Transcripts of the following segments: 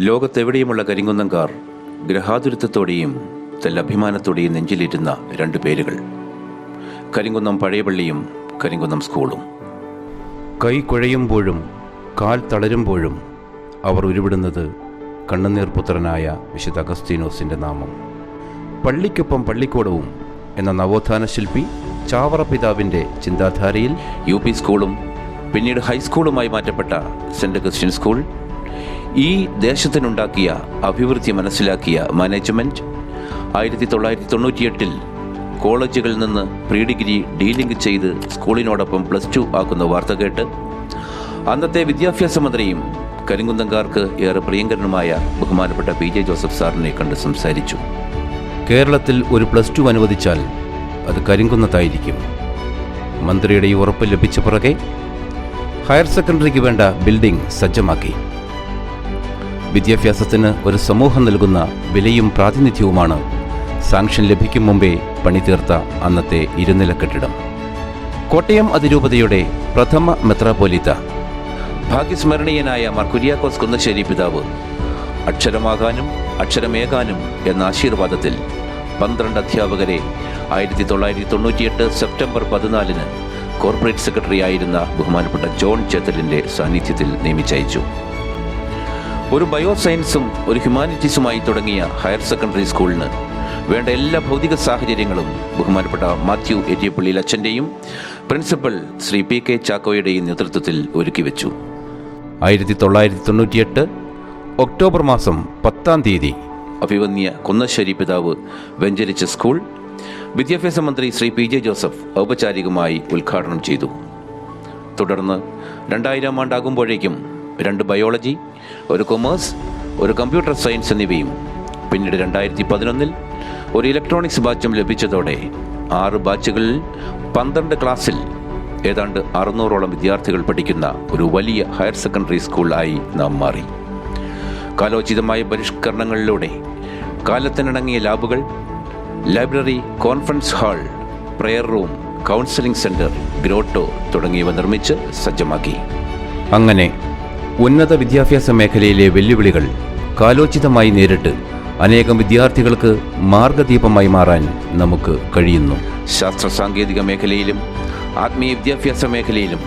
ലോകത്തെവിടെയുമുള്ള കരിങ്കുന്നംകാർ ഗ്രഹാതുരത്വത്തോടെയും തെല്ലഭിമാനത്തോടെയും നെഞ്ചിലിരുന്ന രണ്ടു പേരുകൾ: കരിങ്കുന്നം പഴയപള്ളിയും കരിങ്കുന്നം സ്കൂളും. കൈ കുഴയുമ്പോഴും കാൽ തളരുമ്പോഴും അവർ ഉരുവിടുന്നത് കണ്ണുനീർ പുത്രനായ വിശുദ്ധ അഗസ്തീനോസിൻ്റെ നാമം. പള്ളിക്കൊപ്പം പള്ളിക്കൂടവും എന്ന നവോത്ഥാന ശില്പി ചാവറ പിതാവിൻ്റെ ചിന്താധാരയിൽ UP സ്കൂളും പിന്നീട് ഹൈസ്കൂളുമായി മാറ്റപ്പെട്ട സെൻറ് അഗസ്റ്റിൻ സ്കൂൾ ഈ ദേശത്തിനുണ്ടാക്കിയ അഭിവൃദ്ധി മനസ്സിലാക്കിയ മാനേജ്മെൻറ്റ് 1998 കോളേജുകളിൽ നിന്ന് പ്രീ ഡിഗ്രി ഡീലിംഗ് ചെയ്ത് സ്കൂളിനോടൊപ്പം +2 ആക്കുന്ന വാർത്ത കേട്ട് അന്നത്തെ വിദ്യാഭ്യാസ മന്ത്രിയും കരിങ്കുന്നംകാർക്ക് ഏറെ പ്രിയങ്കരനുമായ ബഹുമാനപ്പെട്ട PJ ജോസഫ് സാറിനെ കണ്ട് സംസാരിച്ചു. കേരളത്തിൽ ഒരു +2 അനുവദിച്ചാൽ അത് കരിങ്കുന്നത്തായിരിക്കും. മന്ത്രിയുടെ ഈ ഉറപ്പ് ലഭിച്ച പുറകെ ഹയർ സെക്കൻഡറിക്ക് വേണ്ട ബിൽഡിംഗ് സജ്ജമാക്കി. വിദ്യാഭ്യാസത്തിന് ഒരു സമൂഹം നൽകുന്ന വിലയും പ്രാതിനിധ്യവുമാണ് സാങ്ഷൻ ലഭിക്കും മുമ്പേ പണിതീർത്ത അന്നത്തെ ഇരുനില കെട്ടിടം. കോട്ടയം അതിരൂപതയുടെ പ്രഥമ മെത്രാപ്പോലീത്ത ഭാഗ്യസ്മരണീയനായ മാർ കുര്യാക്കോസ് കുന്നശ്ശേരി പിതാവ് അക്ഷരമാകാനും അക്ഷരമേകാനും എന്ന ആശീർവാദത്തിൽ 12 അധ്യാപകരെ 1998 സെപ്റ്റംബർ 14 കോർപ്പറേറ്റ് സെക്രട്ടറി ആയിരുന്ന ബഹുമാനപ്പെട്ട ജോൺ ചേത്തലിൻ്റെ സാന്നിധ്യത്തിൽ നിയമിച്ചയച്ചു. ഒരു ബയോസയൻസും ഒരു ഹ്യൂമാനിറ്റീസുമായി തുടങ്ങിയ ഹയർ സെക്കൻഡറി സ്കൂളിന് വേണ്ട എല്ലാ ഭൗതിക സാഹചര്യങ്ങളും ബഹുമാനപ്പെട്ട മാത്യു ഏറ്റിയപ്പള്ളിയിൽ അച്ഛൻ്റെയും പ്രിൻസിപ്പൽ ശ്രീ PK ചാക്കോയുടെയും നേതൃത്വത്തിൽ ഒരുക്കിവെച്ചു. 1998 ഒക്ടോബർ മാസം 10-ാം തീയതി അഭിവന്യ കുന്നശ്ശേരി പിതാവ് വെഞ്ചരിച്ച സ്കൂൾ വിദ്യാഭ്യാസ മന്ത്രി ശ്രീ PJ ജോസഫ് ഔപചാരികമായി ഉദ്ഘാടനം ചെയ്തു. തുടർന്ന് 2000 ആണ്ടാകുമ്പോഴേക്കും 2 ബയോളജി, ഒരു കൊമേഴ്സ്, ഒരു കമ്പ്യൂട്ടർ സയൻസ് എന്നിവയും പിന്നീട് 2011 ഒരു ഇലക്ട്രോണിക്സ് ബാച്ചും ലഭിച്ചതോടെ 6 ബാച്ചുകളിൽ 12 ക്ലാസ്സിൽ ഏതാണ്ട് 600ഓളം വിദ്യാർത്ഥികൾ പഠിക്കുന്ന ഒരു വലിയ ഹയർ സെക്കൻഡറി സ്കൂൾ ആയി നാം മാറി. കാലോചിതമായ പരിഷ്കരണങ്ങളിലൂടെ കാലത്തിനിണങ്ങിയ ലാബുകൾ, library, conference hall, prayer room, counselling centre, grotto തുടങ്ങിയവ നിർമ്മിച്ച് സജ്ജമാക്കി. അങ്ങനെ ഉന്നത വിദ്യാഭ്യാസ മേഖലയിലെ വെല്ലുവിളികൾ കാലോചിതമായി നേരിട്ട് അനേകം വിദ്യാർത്ഥികൾക്ക് മാർഗദീപമായി മാറാൻ നമുക്ക് കഴിയുന്നു. ശാസ്ത്ര സാങ്കേതിക മേഖലയിലും ആത്മീയ വിദ്യാഭ്യാസ മേഖലയിലും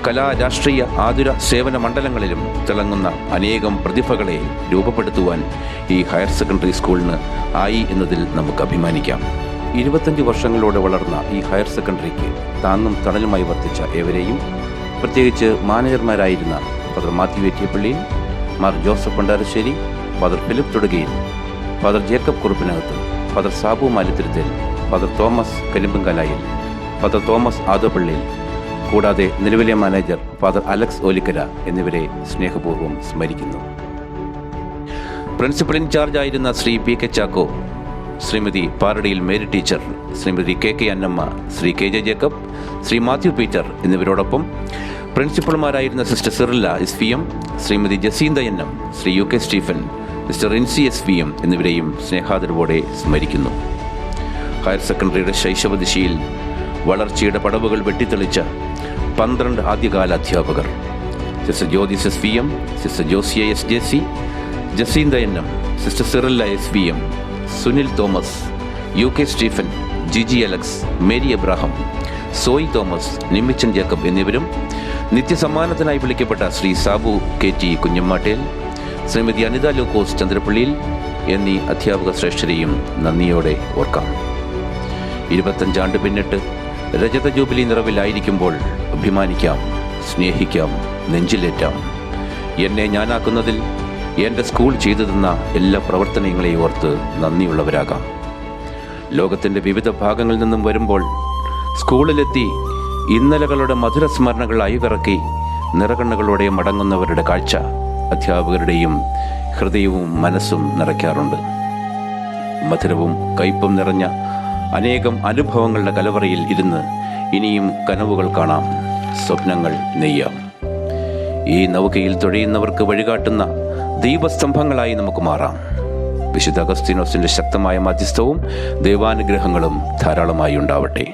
കലാ, രാഷ്ട്രീയ, ആതുര സേവന മണ്ഡലങ്ങളിലും തിളങ്ങുന്ന അനേകം പ്രതിഭകളെ രൂപപ്പെടുത്തുവാൻ ഈ ഹയർ സെക്കൻഡറി സ്കൂളിന് ആയി എന്നതിൽ നമുക്ക് അഭിമാനിക്കാം. 25 വർഷങ്ങളോടെ വളർന്ന ഈ ഹയർ സെക്കൻഡറിക്ക് താങ്ങും തണലുമായി വർത്തിച്ച ഏവരെയും, പ്രത്യേകിച്ച് മാനേജർമാരായിരുന്ന Father Mathew Ettiyappallil, Mar Joseph Pandarassery, Father Philip Thodukayil, Father Jacob Kuruppinakathu, Father Sabu Malithuruthel, Father Thomas Karimpankalayil, Father Thomas Adappallil, കൂടാതെ നിലവിലെ മാനേജർ ഫാദർ അലക്സ് ഓലിക്കര എന്നിവരെ സ്നേഹപൂർവ്വം സ്മരിക്കുന്നു. പ്രിൻസിപ്പൽ ഇൻചാർജ് ആയിരുന്ന Shri PK Chacko, Shrimati Paradiyil Mary teacher, Shrimati KK Annamma, Shri KJ Jacob, Shri Mathew Peter എന്നിവരോടൊപ്പം പ്രിൻസിപ്പൽമാരായിരുന്ന Sister Cyrilla SVM, Shrimati Jacintha NM, Shri UK Stephen, Mister Rincy SVM എന്നിവരെയും സ്നേഹാദരവോടെ സ്മരിക്കുന്നു. ഹയർ സെക്കൻഡറിയുടെ ശൈശവദിശയിൽ വളർച്ചയുടെ പടവുകൾ വെട്ടിത്തെളിച്ച 12 ആദ്യകാല അധ്യാപകർ: Sister Jyothis SVM, Sister Josiya SJC, Jacintha NM, Sister Cyrilla SVM, Sunil Thomas, UK Stephen, Jiji Alex, Mary Abraham, Soyi Thomas, Nimmichan Jacob എന്നിവരും നിത്യസമ്മാനത്തിനായി വിളിക്കപ്പെട്ട ശ്രീ സാബു KT കുഞ്ഞമ്മാട്ടേൽ, ശ്രീമതി അനിത ലൂക്കോസ് ചന്ദ്രപ്പള്ളിയിൽ എന്നീ അധ്യാപക ശ്രേഷ്ഠരെയും നന്ദിയോടെ ഓർക്കാം. 25 ആണ്ട് പിന്നിട്ട് രജത ജൂബിലി നിറവിലായിരിക്കുമ്പോൾ അഭിമാനിക്കാം, സ്നേഹിക്കാം, നെഞ്ചിലേറ്റാം. എന്നെ ഞാനാക്കുന്നതിൽ എൻ്റെ സ്കൂൾ ചെയ്തു തന്ന എല്ലാ പ്രവർത്തനങ്ങളെയും ഓർത്ത് നന്ദിയുള്ളവരാകാം. ലോകത്തിൻ്റെ വിവിധ ഭാഗങ്ങളിൽ നിന്നും വരുമ്പോൾ സ്കൂളിലെത്തി ഇന്നലകളുടെ മധുരസ്മരണകൾ അയവിറക്കി നിറകണ്ണുകളോടെ മടങ്ങുന്നവരുടെ കാഴ്ച അധ്യാപകരുടെയും ഹൃദയവും മനസ്സും നിറയ്ക്കാറുണ്ട്. മധുരവും കയ്പും നിറഞ്ഞ അനേകം അനുഭവങ്ങളുടെ കലവറയിൽ ഇരുന്ന് ഇനിയും കനവുകൾ കാണാം, സ്വപ്നങ്ങൾ നെയ്യാം. ഈ നൗകയിൽ തുഴയുന്നവർക്ക് വഴികാട്ടുന്ന ദീപസ്തംഭങ്ങളായി നമുക്ക് മാറാം. വിശുദ്ധ അഗസ്തീനോസിൻ്റെ ശക്തമായ മധ്യസ്ഥവും ദൈവാനുഗ്രഹങ്ങളും ധാരാളമായി ഉണ്ടാവട്ടെ.